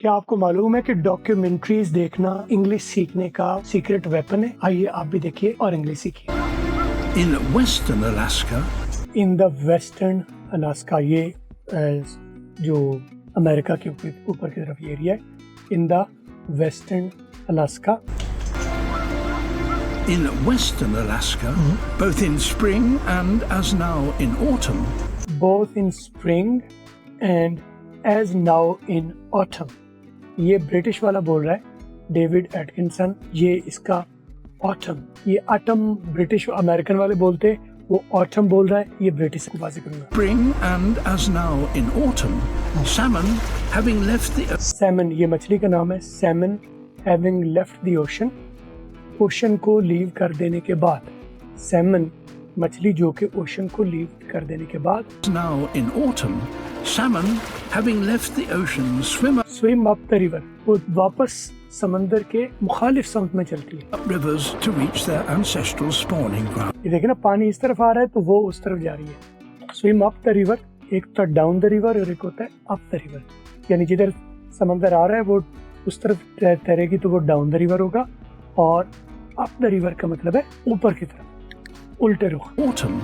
क्या आपको मालूम है कि डॉक्यूमेंट्रीज देखना इंग्लिश सीखने का सीक्रेट वेपन है? आइए आप भी देखिए और इंग्लिश सीखिए। In western Alaska, in the western Alaska, ये जो अमेरिका के ऊपर की तरफ ये एरिया है। In the western Alaska, in western Alaska, both in spring and as now in autumn, both in spring and as now in autumn. ये British वाला बोल रहा है डेविड एटकिंसन। ये इसका ऑटम, ये ऑटम ब्रिटिश अमेरिकन वाले बोलते, वो ऑटम बोल रहा है, ये ब्रिटिश को वाजे करूंगा। spring and as now in autumn, salmon having left the Simon, ये मछली का नाम है। Simon having left the ocean, ocean को लीव कर देने के बाद। सैमन मछली जो कि ओशन को लीव कर देने के बाद। now in autumn, salmon having left the ocean swim up the river, वो वापस समंदर के मुखालिफ समुद्र में चलती है। up rivers to reach their ancestral spawning ground. ये देखे ना, पानी इस तरफ आ रहा है तो वो उस तरफ जा रही है। स्विम अप द रिवर, एक तो डाउन द रिवर और एक होता है अप द रिवर, यानी जिधर समंदर आ रहा है वो उस तरफ तैरेगी तो वो डाउन द रिवर होगा, और अप द रिवर का मतलब है ऊपर की तरफ, उल्टे रुख। Autumn,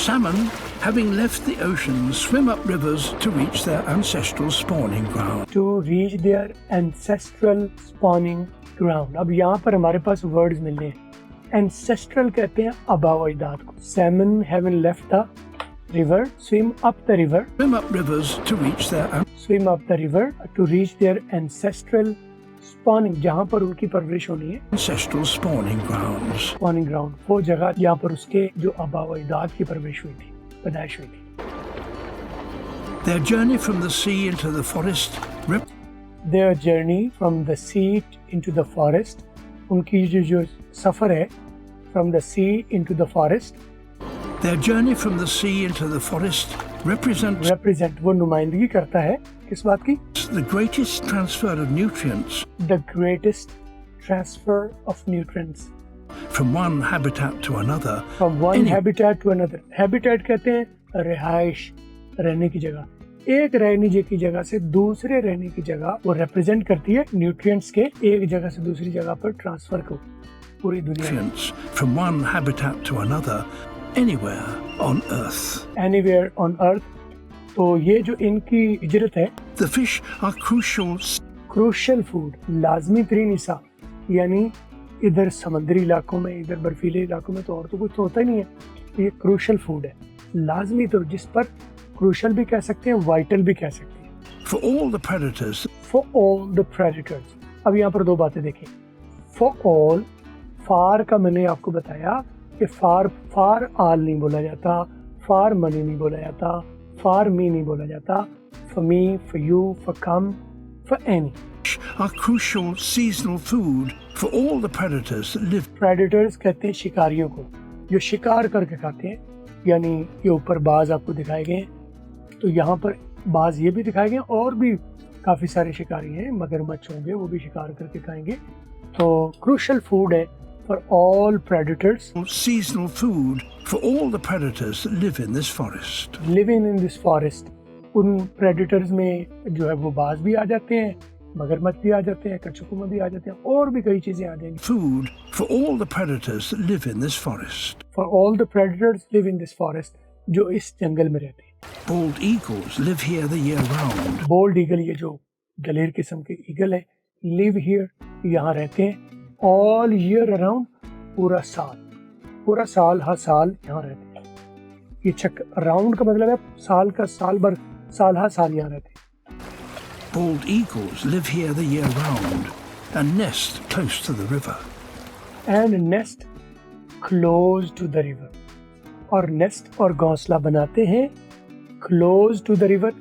salmon having left the ocean swim up rivers to reach their ancestral spawning ground. To reach their ancestral spawning ground। अब यहाँ पर हमारे पास वर्ड्स मिलने हैं। Ancestral कहते हैं आबाओ अजदाद को। Salmon having left the river, swim up the river, Swim up rivers to reach their swim up the river to reach their ancestral spawning, जहाँ पर उनकी परवरिश होनी है। ancestral spawning grounds. Spawning ground, वो जगह जहाँ पर उसके जो आबाओ अजदाद की परवरिश हुई थी, पैदाइश हुई थी। Their journey from the sea into the forest Their journey from the sea into the forest, उनकी जो सफर है from the sea into the forest, Their journey from the sea into the forest represents represent, वो नुमाइंदगी करता है किस बात की? the greatest transfer of nutrients The greatest transfer of nutrients from one habitat to another. from one Any- habitat to another। habitat कहते हैं रिहाइश, रहने की जगह। एक रहने की जगह से दूसरे रहने की जगह वो represent करती है न्यूट्रिएंट्स के एक जगह से दूसरी जगह पर ट्रांसफर को पूरी दुनिया में। nutrients from one habitat to another anywhere on earth. Anywhere on earth, तो ये जो इनकी हिजरत है, The fish are crucial crucial food, लाजमी तरीन हिस्सा, यानी इधर समुद्री इलाकों में, इधर बर्फीले इलाकों में तो और तो कुछ तो होता ही नहीं है, ये क्रूशल फूड है, लाजमी, तो जिस पर क्रूशल भी कह सकते हैं, वाइटल भी कह सकते हैं। for all the predators. For all the predators. अब यहाँ पर दो बातें देखें। फॉर ऑल, फार का मैंने आपको बताया कि फार आल नहीं बोला जाता, फार मनी नहीं बोला जाता, फार मी नहीं बोला जाता, for me, for you, for come, for any. Are crucial seasonal food for all the predators that live. Predators कहते हैं शिकारियों को, जो शिकार करके खाते हैं, यानी ये ऊपर बाज आपको दिखाए गए हैं, तो यहाँ पर बाज ये भी दिखाए गए हैं, और भी काफ़ी सारे शिकारी हैं, मगरमच्छ होंगे, वो भी शिकार करके खाएंगे। तो क्रूशल फूड है for all predators Seasonal food for all the predators that live in this forest. Living in this forest. उन प्रेडेटर्स में जो है वो बाज भी आ जाते हैं, मगरमच्छ भी आ जाते हैं, कछुआ भी आ जाते हैं, और भी कई चीज़ें आ जाएंगी। Food for all the predators that live in this forest. For all the predators live in this forest, जो इस जंगल में रहते हैं। Bald eagles live here the year round. Bald eagle, ये जो दलेर किस्म के ईगल है, लिव हियर, यहाँ रहते हैं, ऑल ईयर अराउंड, पूरा साल हर साल यहाँ रहते हैं। ये चक अराउंड का मतलब है साल का, साल भर, साल हर साल यहाँ रहते हैं। Bald eagles live here the year round and nest close to the river. And nest close to the river, और नेस्ट और घोंसला बनाते हैं क्लोज टू द रिवर,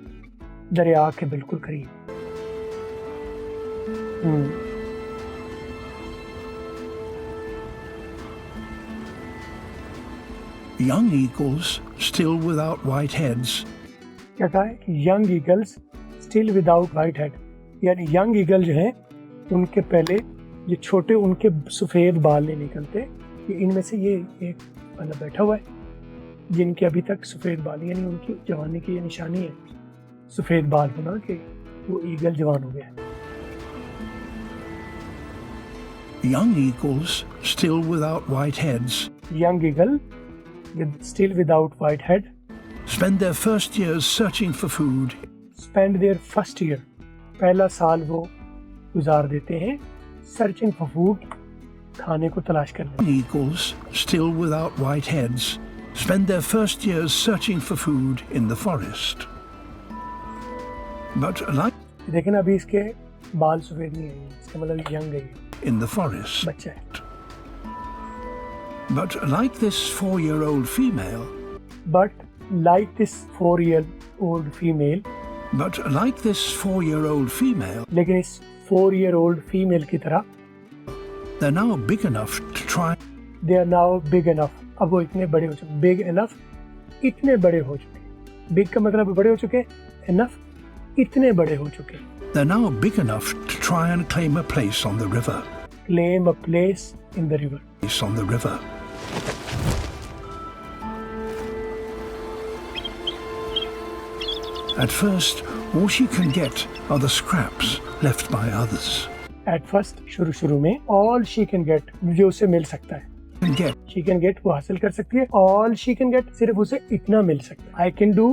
दरिया के बिल्कुल करीब। Young eagles, still without white heads, क्या कहा है? Young eagles still without white head, यानी यंग ईगल जो हैं उनके पहले ये छोटे, उनके सफ़ेद बाल नहीं निकलते। ये इनमें से ये एक वाला बैठा हुआ है जिनके अभी तक सफ़ेद बाल, यानी उनकी जवानी की ये निशानी है, सफ़ेद बाल होना कि वो ईगल जवान हो गया है। Young eagles, still without white heads, Young eagle still without white head spend their first years searching for food spend their first year, पहला साल वो गुजार देते हैं सर्चिंग फॉर फूड, खाने को तलाश करने। Eagles, still without white heads, spend their first years searching for food in the forest. But like लेकिन अभी इसके बाल सफेद नहीं है, इसका मतलब यंग है, in the forest, बच्चा है। but like this 4-year-old female, But like this 4-year-old female, but like this 4-year-old female, लेकिन इस 4-year-old female की तरह they're now big enough to try. they are now big enough, अब वो इतने बड़े हो चुके, big enough इतने बड़े हो चुके, big का मतलब बड़े हो चुके, enough इतने बड़े हो चुके, They're now big enough to try and claim a place on the river. claim a place in the river. Place on the river. At first, all she can get are the scraps left by others. At first शुरू में all she can get जो उसे मिल सकता है, Can get she can get वो हासिल कर सकती है, all she can get सिर्फ उसे इतना मिल सकता है। I can do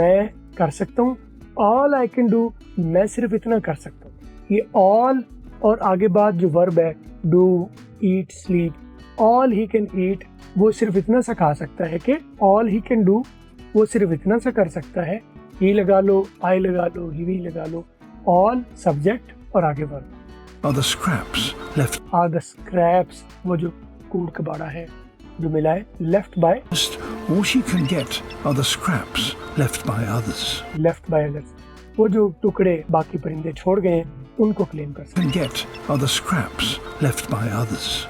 मैं कर सकता हूँ, all I can do मैं सिर्फ इतना कर सकता हूँ। ये all और आगे बाद जो वर्ब है do, eat, sleep, all he can eat वो सिर्फ इतना सा खा सकता है कि all he can do वो सिर्फ इतना सा कर सकता है। he लगा लो, I लगा लो, he भी लगा लो, all subject और आगे verb. are the scraps left. are the scraps वो जो कूड़ कबाड़ा है जो मिला है, left by First, all she can get are the scraps left by others. left by others वो जो टुकड़े बाकी परिंदे छोड़ गए उनको क्लेम कर सकते Can get are the scraps left by others.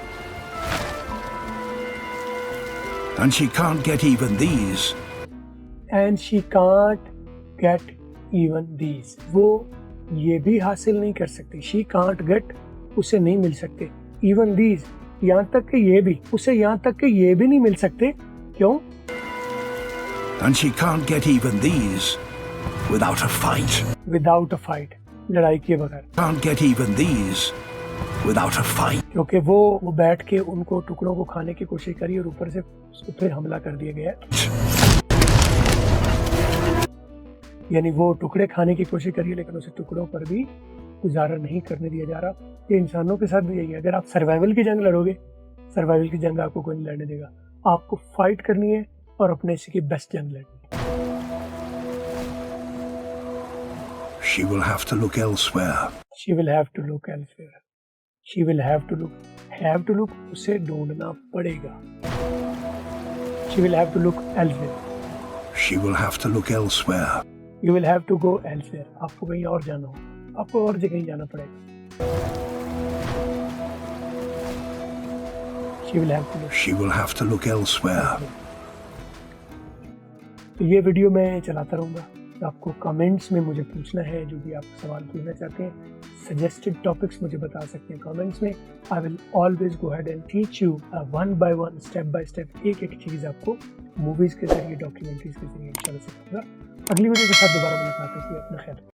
And she can't get even these. and she can't get even these वो ये भी हासिल नहीं कर सकती, she can't get उसे नहीं मिल सकते, even these यहाँ तक कि ये भी उसे यहाँ तक कि ये भी नहीं मिल सकते, क्यों? And she can't get even these without a fight. without a fight लड़ाई के बगैर, Can't get even these without a fight. क्योंकि वो बैठ के उनको टुकड़ों को खाने की कोशिश करी और ऊपर से उसको फिर हमला कर दिया गया। यानी वो टुकड़े खाने की कोशिश करिए लेकिन उसे टुकड़ों पर भी गुजारा नहीं करने दिया जा रहा। ये इंसानों के साथ भी यही है, अगर आप सर्वाइवल की जंग लड़ोगे, सर्वाइवल की जंग आपको कोई नहीं लड़ने देगा, आपको फाइट करनी है और अपने से की बेस्ट जंग लड़नी है। She will have to look elsewhere. She will have to look elsewhere. She will have to look. Have to look उसे ढूंढना पड़ेगा। She will have to look elsewhere. She will have to look elsewhere. You will have to go elsewhere. आपको कहीं और जाना हो, आपको और जगह जाना पड़ेगा। She will have to look. She will have to look elsewhere. तो ये वीडियो मैं चलाता रहूँगा, तो आपको कमेंट्स में मुझे पूछना है, जो भी आप सवाल पूछना चाहते हैं, सजेस्टेड टॉपिक्स मुझे बता सकते हैं कमेंट्स में। I will always go ahead and teach you one by one, step by step, एक एक चीज़ आपको मूवीज़ के जरिए, डॉक्यूमेंट्रीज के जरिए इंशाल्लाह सिखाऊंगा। अगली वीडियो के साथ दोबारा मुलाकात होगी, अपना ख्याल रखिए।